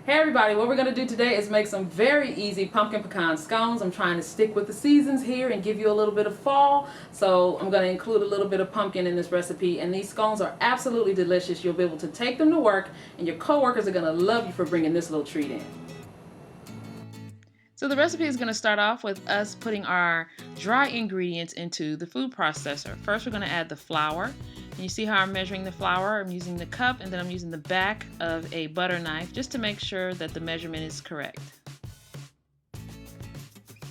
Hey everybody, what we're going to do today is make some very easy pumpkin pecan scones. I'm trying to stick with the seasons here and give you a little bit of fall. So I'm going to include a little bit of pumpkin in this recipe, and these scones are absolutely delicious. You'll be able to take them to work and your coworkers are going to love you for bringing this little treat in. So the recipe is going to start off with us putting our dry ingredients into the food processor. First we're going to add the flour. And you see how I'm measuring the flour? I'm using the cup and then I'm using the back of a butter knife just to make sure that the measurement is correct.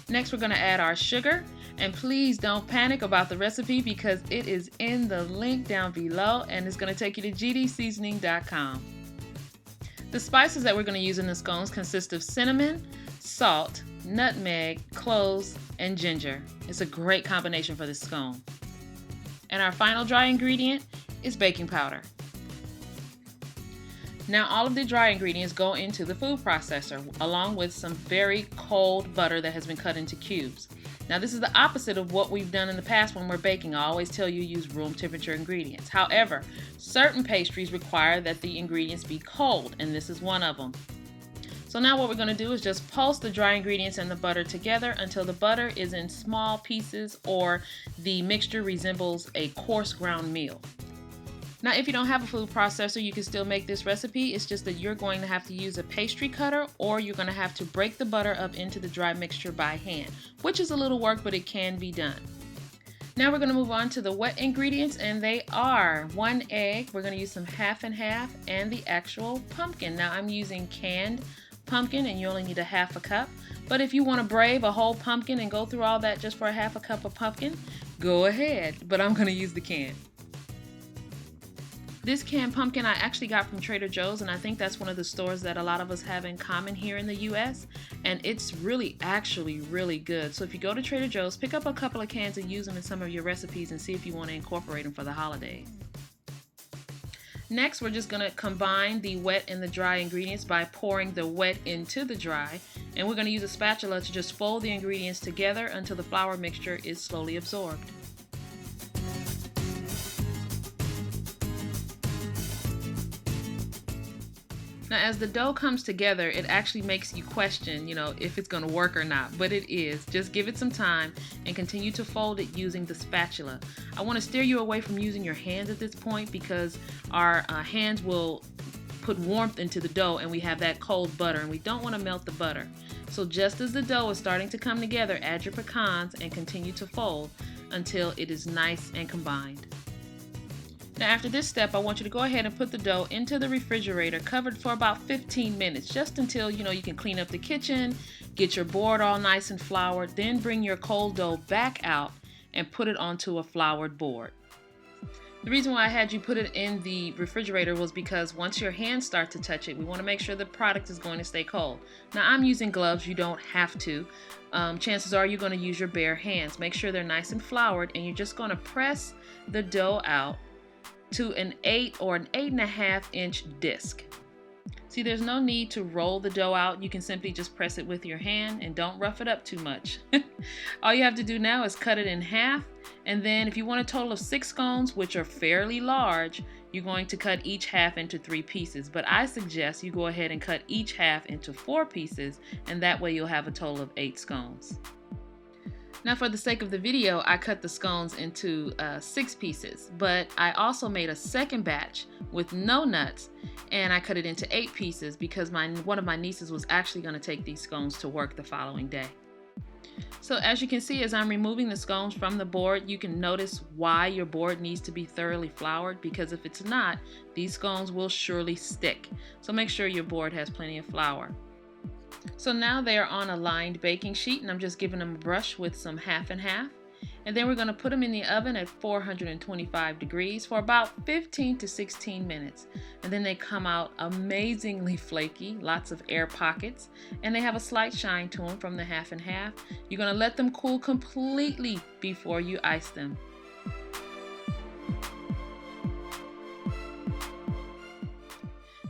Next we're going to add our sugar, and please don't panic about the recipe because it is in the link down below and it's going to take you to gdseasoning.com. The spices that we're going to use in the scones consist of cinnamon, salt, nutmeg, cloves, and ginger. It's a great combination for this scone. And our final dry ingredient is baking powder. Now all of the dry ingredients go into the food processor along with some very cold butter that has been cut into cubes. Now this is the opposite of what we've done in the past when we're baking. I always tell you use room temperature ingredients. However, certain pastries require that the ingredients be cold, and this is one of them. So now what we're going to do is just pulse the dry ingredients and the butter together until the butter is in small pieces or the mixture resembles a coarse ground meal. Now if you don't have a food processor, you can still make this recipe. It's just that you're going to have to use a pastry cutter, or you're going to have to break the butter up into the dry mixture by hand, which is a little work, but it can be done. Now we're going to move on to the wet ingredients, and they are 1 egg, we're going to use some half and half, and the actual pumpkin. Now I'm using canned pumpkin and you only need a half a cup, but if you want to brave a whole pumpkin and go through all that just for a half a cup of pumpkin, go ahead, but I'm going to use the can. This canned pumpkin I actually got from Trader Joe's, and I think that's one of the stores that a lot of us have in common here in the US, and it's actually really good. So if you go to Trader Joe's, pick up a couple of cans and use them in some of your recipes and see if you want to incorporate them for the holidays. Next, we're just going to combine the wet and the dry ingredients by pouring the wet into the dry, and we're going to use a spatula to just fold the ingredients together until the flour mixture is slowly absorbed. Now as the dough comes together, it actually makes you question, if it's going to work or not, but it is. Just give it some time and continue to fold it using the spatula. I want to steer you away from using your hands at this point because our hands will put warmth into the dough and we have that cold butter and we don't want to melt the butter. So just as the dough is starting to come together, add your pecans and continue to fold until it is nice and combined. Now after this step, I want you to go ahead and put the dough into the refrigerator covered for about 15 minutes, just until you can clean up the kitchen, get your board all nice and floured, then bring your cold dough back out and put it onto a floured board. The reason why I had you put it in the refrigerator was because once your hands start to touch it, we want to make sure the product is going to stay cold. Now I'm using gloves, you don't have to. Chances are you're going to use your bare hands. Make sure they're nice and floured, and you're just going to press the dough out to an 8 or an 8.5 inch disc. See, there's no need to roll the dough out. You can simply just press it with your hand and don't rough it up too much. All you have to do now is cut it in half, and then if you want a total of 6 scones, which are fairly large, you're going to cut each half into 3 pieces. But I suggest you go ahead and cut each half into 4 pieces, and that way you'll have a total of 8 scones. Now for the sake of the video, I cut the scones into 6 pieces, but I also made a second batch with no nuts, and I cut it into 8 pieces because one of my nieces was actually going to take these scones to work the following day. So as you can see, as I'm removing the scones from the board, you can notice why your board needs to be thoroughly floured, because if it's not, these scones will surely stick. So make sure your board has plenty of flour. So now they are on a lined baking sheet, and I'm just giving them a brush with some half and half. And then we're going to put them in the oven at 425 degrees for about 15 to 16 minutes. And then they come out amazingly flaky, lots of air pockets, and they have a slight shine to them from the half and half. You're going to let them cool completely before you ice them.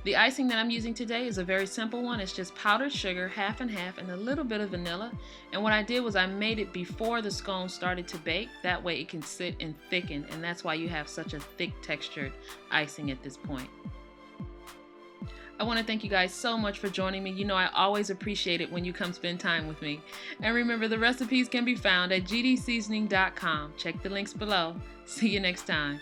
The icing that I'm using today is a very simple one. It's just powdered sugar, half and half, and a little bit of vanilla. And what I did was I made it before the scones started to bake. That way it can sit and thicken, and that's why you have such a thick textured icing at this point. I want to thank you guys so much for joining me. You know I always appreciate it when you come spend time with me. And remember, the recipes can be found at gdseasoning.com. Check the links below. See you next time.